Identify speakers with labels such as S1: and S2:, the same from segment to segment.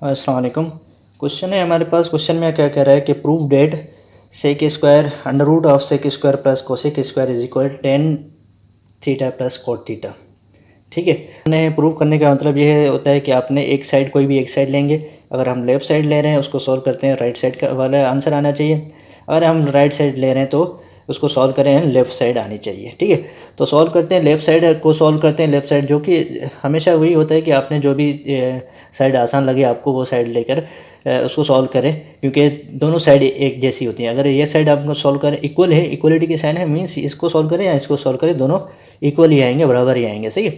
S1: अस्सलाम वालेकुम। क्वेश्चन है हमारे पास। क्वेश्चन में क्या कह रहा है कि prove that sec square under root of sec square plus cosec square is equal tan theta plus cot theta. ठीक है, हमने प्रूव करने का मतलब ये होता है कि आपने एक साइड, कोई भी एक साइड लेंगे। अगर हम लेफ़्ट साइड ले रहे हैं उसको सॉल्व करते हैं, राइट साइड का वाला आंसर आना चाहिए। अगर हम राइट साइड ले रहे हैं तो उसको सॉल्व करें, लेफ़्ट साइड आनी चाहिए। ठीक है, तो सॉल्व करते हैं, लेफ़्ट साइड को सॉल्व करते हैं। लेफ़्ट साइड जो कि हमेशा वही होता है कि आपने जो भी साइड आसान लगे आपको वो साइड लेकर उसको सॉल्व करें, क्योंकि दोनों साइड एक जैसी होती हैं। अगर ये साइड आपको सॉल्व करें, इक्वल है, इक्वलिटी की साइन है, मीन्स इसको सॉल्व करें या इसको सॉल्व करें, दोनों इक्वल ही आएंगे, बराबर ही आएंगे। सही है,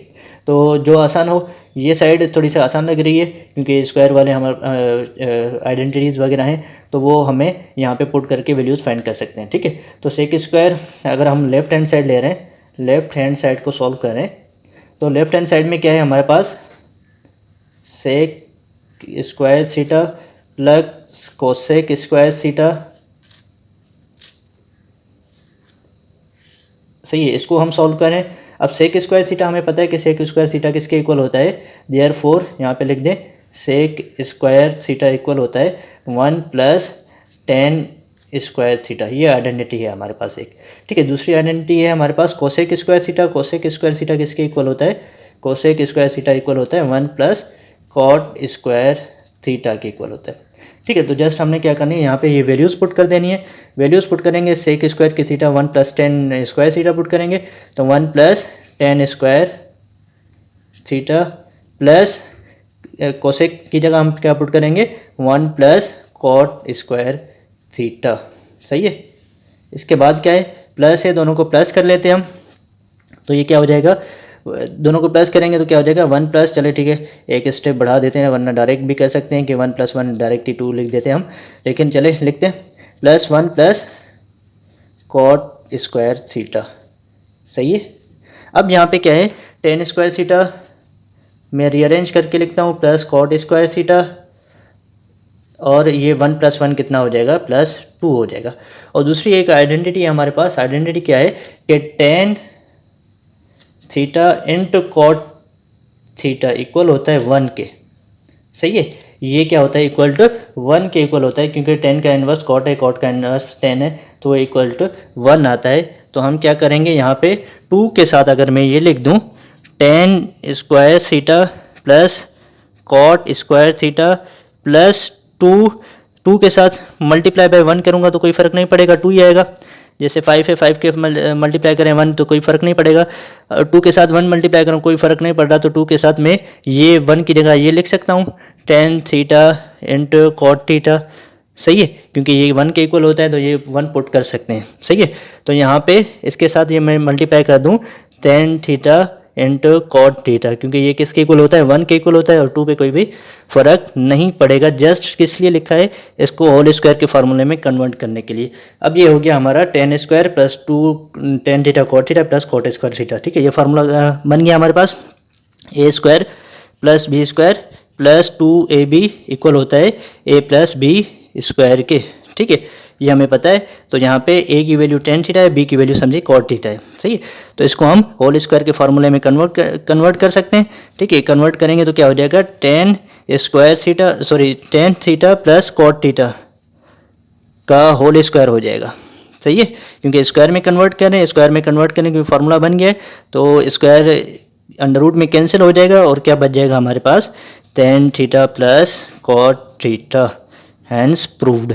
S1: तो जो आसान हो, ये साइड थोड़ी सी आसान लग रही है क्योंकि स्क्वायर वाले हमारे आइडेंटिटीज़ वगैरह हैं, तो वो हमें यहाँ पे पुट करके वैल्यूज़ फाइंड कर सकते हैं। ठीक है, तो सेक स्क्वायर अगर हम लेफ़्ट हैंड साइड ले रहे हैं, लेफ़्ट हैंड साइड को सॉल्व करें तो लेफ़्ट हैंड साइड में क्या है हमारे पास, sec square theta plus cosec square theta. सही है, इसको हम सॉल्व करें। अब सेक स्क्वायर थीटा हमें पता है कि सेक स्क्वायर थीटा किसके इक्वल होता है, देयरफॉर यहाँ पे लिख दें सेक स्क्वायर थीटा इक्वल होता है 1 प्लस टेन स्क्वायर थीटा। ये आइडेंटिटी है हमारे पास एक। ठीक है, दूसरी आइडेंटिटी है हमारे पास cosec square theta. Cosec square theta किसके इक्वल होता है, कोसेक स्क्वायर थीटा इक्वल होता है 1 प्लस कॉट स्क्वायर थीटा के इक्वल होता है। ठीक है, तो जस्ट हमने क्या करनी है, यहाँ पे ये वैल्यूज़ पुट कर देनी है। वैल्यूज़ पुट करेंगे, सेक स्क्वायर की theta 1 plus ten square theta put करेंगे, तो 1 plus ten square theta plus cosec की जगह हम क्या पुट करेंगे, 1 प्लस कॉट स्क्वायर थीटा। सही है, इसके बाद क्या है, प्लस है, दोनों को प्लस कर लेते हैं हम, तो ये क्या हो जाएगा, दोनों को प्लस करेंगे तो क्या हो जाएगा 1 प्लस, चले ठीक है एक स्टेप बढ़ा देते हैं, वरना डायरेक्ट भी कर सकते हैं कि 1 प्लस 1 डायरेक्ट ही 2 लिख देते हैं हम, लेकिन चले लिखते हैं plus 1 plus cot square theta. सही है, अब यहाँ पे क्या है, टेन स्क्वायर थीटा मैं रीअरेंज करके लिखता हूँ प्लस कॉट स्क्वायर थीटा, और ये 1 प्लस 1 कितना हो जाएगा, प्लस 2 हो जाएगा। और दूसरी एक आइडेंटिटी है हमारे पास, आइडेंटिटी क्या है कि tan theta into cot theta equal होता है 1 के। सही है, ये क्या होता है, इक्वल टू 1 के इक्वल होता है, क्योंकि 10 का इन्वर्स कॉट है, कॉट का इन्वर्स 10 है, तो वो इक्वल टू 1 आता है। तो हम क्या करेंगे, यहाँ पे 2 के साथ अगर मैं ये लिख दूँ tan square theta plus cot square theta plus 2 के साथ मल्टीप्लाई बाय 1 करूँगा तो कोई फ़र्क नहीं पड़ेगा, 2 ही आएगा। जैसे 5 है, 5 के मल्टीप्लाई करें 1 तो कोई फ़र्क नहीं पड़ेगा, 2 के साथ 1 मल्टीप्लाई करूँ कोई फ़र्क नहीं पड़ रहा, तो 2 के साथ मैं ये 1 की जगह ये लिख सकता हूँ tan theta into cot theta. सही है, क्योंकि ये 1 के इक्वल होता है तो ये 1 पुट कर सकते हैं। सही है, तो यहाँ पे इसके साथ ये मैं मल्टीप्लाई कर दूँ tan theta into cot theta, क्योंकि ये किसके इक्वल होता है, 1 के इक्वल होता है, और 2 पे कोई भी फ़र्क नहीं पड़ेगा। जस्ट किस लिए लिखा है, इसको होल स्क्वायर के फार्मूले में कन्वर्ट करने के लिए। अब ये हो गया हमारा tan square plus 2 tan theta cot theta plus cot square theta. ठीक है, ये फार्मूला बन गया हमारे पास, A square plus B square plus 2ab equal होता है a प्लस बी स्क्वायर के। ठीक है, ये हमें पता है, तो यहाँ पे a की वैल्यू टेन थीटा है, b की वैल्यू समझिए कॉट थीटा है। सही है, तो इसको हम होल स्क्वायर के फार्मूले में कन्वर्ट कर सकते हैं। ठीक है, कन्वर्ट करेंगे तो क्या हो जाएगा, tan square theta tan theta plus cot theta का होल स्क्वायर हो जाएगा। सही है, क्योंकि स्क्वायर में कन्वर्ट करें, स्क्वायर में कन्वर्ट करने क्योंकि फार्मूला बन गया है, तो स्क्वायर अंडर रूट में कैंसिल हो जाएगा, और क्या बच जाएगा हमारे पास, tan theta plus cot theta, hence proved.